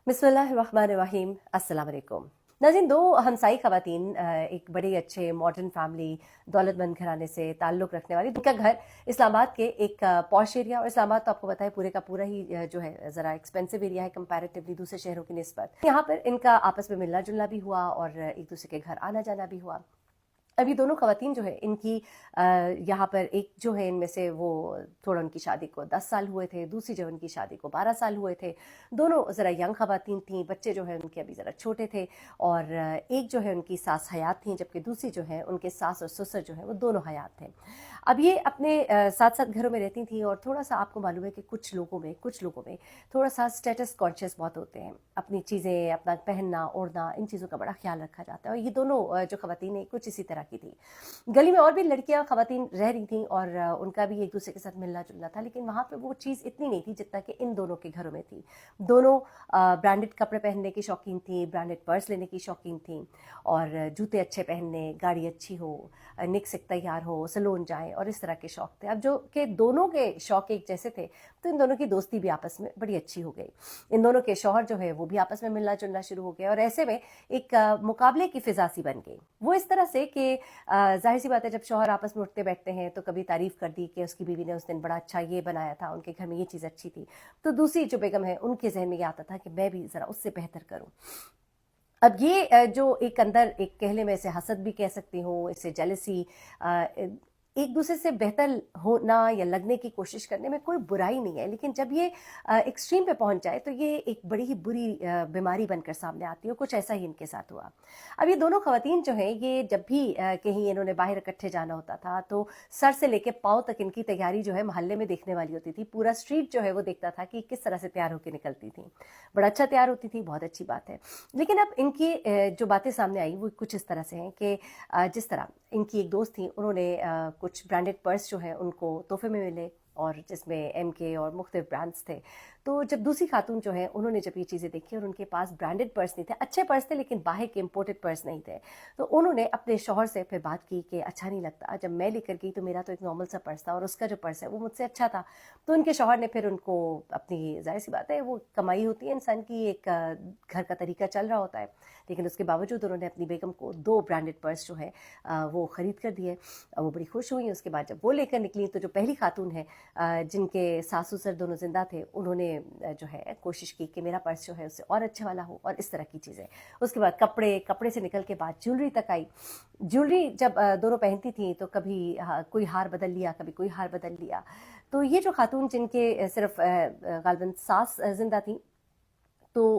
बिस्मिल्लाहिर्रहमानिर्रहीम। अस्सलाम वालेकुम नाज़रीन। दो हमसाई ख़वातीन एक बड़े अच्छे मॉडर्न फैमिली दौलतमंद घराने से ताल्लुक़ रखने वाली, उनका घर इस्लामाबाद के एक पॉश एरिया, और इस्लामाबाद तो आपको पता है पूरे का पूरा ही जो है ज़रा एक्सपेंसिव एरिया है कंपैरेटिवली दूसरे शहरों की निस्बत। यहाँ पर इनका आपस में मिलना जुलना भी हुआ और एक दूसरे के घर आना जाना भी हुआ। अब ये दोनों ख़वातीन जो है इनकी यहाँ पर एक जो है इनमें से वो थोड़ा उनकी शादी को 10 साल हुए थे, दूसरी जो उनकी शादी को 12 साल हुए थे। दोनों ज़रा यंग ख़वातीन थीं, बच्चे जो हैं उनके अभी ज़रा छोटे थे, और एक जो है उनकी सास हयात थीं, जबकि दूसरी जो है उनके सास और ससुर जो है वो दोनों हयात थे। अब ये अपने साथ साथ घरों में रहती थीं, और थोड़ा सा आपको मालूम है कि कुछ लोगों में थोड़ा सा स्टेटस कॉन्शियस बहुत होते हैं। अपनी चीज़ें, अपना पहनना ओढ़ना, इन चीज़ों का बड़ा ख्याल रखा जाता है, और ये दोनों जो ख़वातीन हैं कुछ इसी तरह की थी। गली में और भी लड़कियां ख़वातीन रह रही थीं, और उनका भी एक दूसरे के साथ मिलना जुलना था, लेकिन वहाँ पे वो चीज़ इतनी नहीं थी जितना कि इन दोनों के घरों में थी। दोनों ब्रांडेड कपड़े पहनने की शौकीन थी, ब्रांडेड पर्स लेने की शौकीन थी, और जूते अच्छे पहनने, गाड़ी अच्छी हो, निक सिक तैयार हो, सैलून जाएं, और इस तरह के शौक थे। अब जो कि दोनों के शौक एक जैसे थे, तो इन दोनों की दोस्ती भी आपस में बड़ी अच्छी हो गई। इन दोनों के शौहर जो है वो भी आपस में मिलना जुलना शुरू हो गया, और ऐसे में एक मुकाबले की फिजा सी बन गई। वो इस तरह से कि जाहिर सी बात है, जब शौहर आपस में उठते बैठते हैं तो कभी तारीफ कर दी कि उसकी बीवी ने उस दिन बड़ा अच्छा ये बनाया था, उनके घर में ये चीज़ अच्छी थी, तो दूसरी जो बेगम है उनके जहन में ये आता था कि मैं भी ज़रा उससे बेहतर करूं। अब ये जो एक अंदर एक कहले में इसे हसद भी कह सकती हूँ, इसे जेलसी, एक दूसरे से बेहतर होना या लगने की कोशिश करने में कोई बुराई नहीं है, लेकिन जब ये एक्सट्रीम पे पहुंच जाए तो ये एक बड़ी ही बुरी बीमारी बनकर सामने आती है। कुछ ऐसा ही इनके साथ हुआ। अब ये दोनों ख़वातीन जो हैं, ये जब भी कहीं इन्होंने बाहर इकट्ठे जाना होता था तो सर से लेके पाँव तक इनकी तैयारी जो है मोहल्ले में देखने वाली होती थी। पूरा स्ट्रीट जो है वो देखता था कि किस तरह से तैयार होकर निकलती थी। बड़ा अच्छा तैयार होती थी, बहुत अच्छी बात है। लेकिन अब इनकी जो बातें सामने आई वो कुछ इस तरह से हैं कि जिस तरह इनकी एक दोस्त थी, उन्होंने कुछ ब्रांडेड पर्स जो है उनको तोहफे में मिले, और जिसमें MK और मुख्तलिफ ब्रांड्स थे। तो जब दूसरी खातून जो है उन्होंने जब ये चीज़ें देखी और उनके पास ब्रांडेड पर्स नहीं थे, अच्छे पर्स थे लेकिन बाहर के इम्पोर्टेड पर्स नहीं थे, तो उन्होंने अपने शौहर से फिर बात की कि अच्छा नहीं लगता, जब मैं लेकर गई तो मेरा तो एक नॉर्मल सा पर्स था और उसका जो पर्स है वो मुझसे अच्छा था। तो उनके शौहर ने फिर उनको अपनी, जाहिर सी बात है वो कमाई होती है इंसान की, एक घर का तरीका चल रहा होता है, लेकिन उसके बावजूद उन्होंने अपनी बेगम को 2 ब्रांडेड पर्स जो है वो ख़रीद कर दिए। वो बड़ी खुश हुई। उसके बाद जब वो लेकर निकली तो जो पहली खातून है जिनके सास ससुर दोनों ज़िंदा थे, उन्होंने जो है कोशिश की कि मेरा पर्स जो है उससे और अच्छे वाला हो, और इस तरह की चीज़ें। उसके बाद कपड़े से निकल के बाद ज्वेलरी तक आई। ज्वेलरी जब दोनों पहनती थी तो कभी कोई हार बदल लिया, कभी कोई हार बदल लिया। तो ये जो खातून जिनके सिर्फ गालिबन सास ज़िंदा थी, तो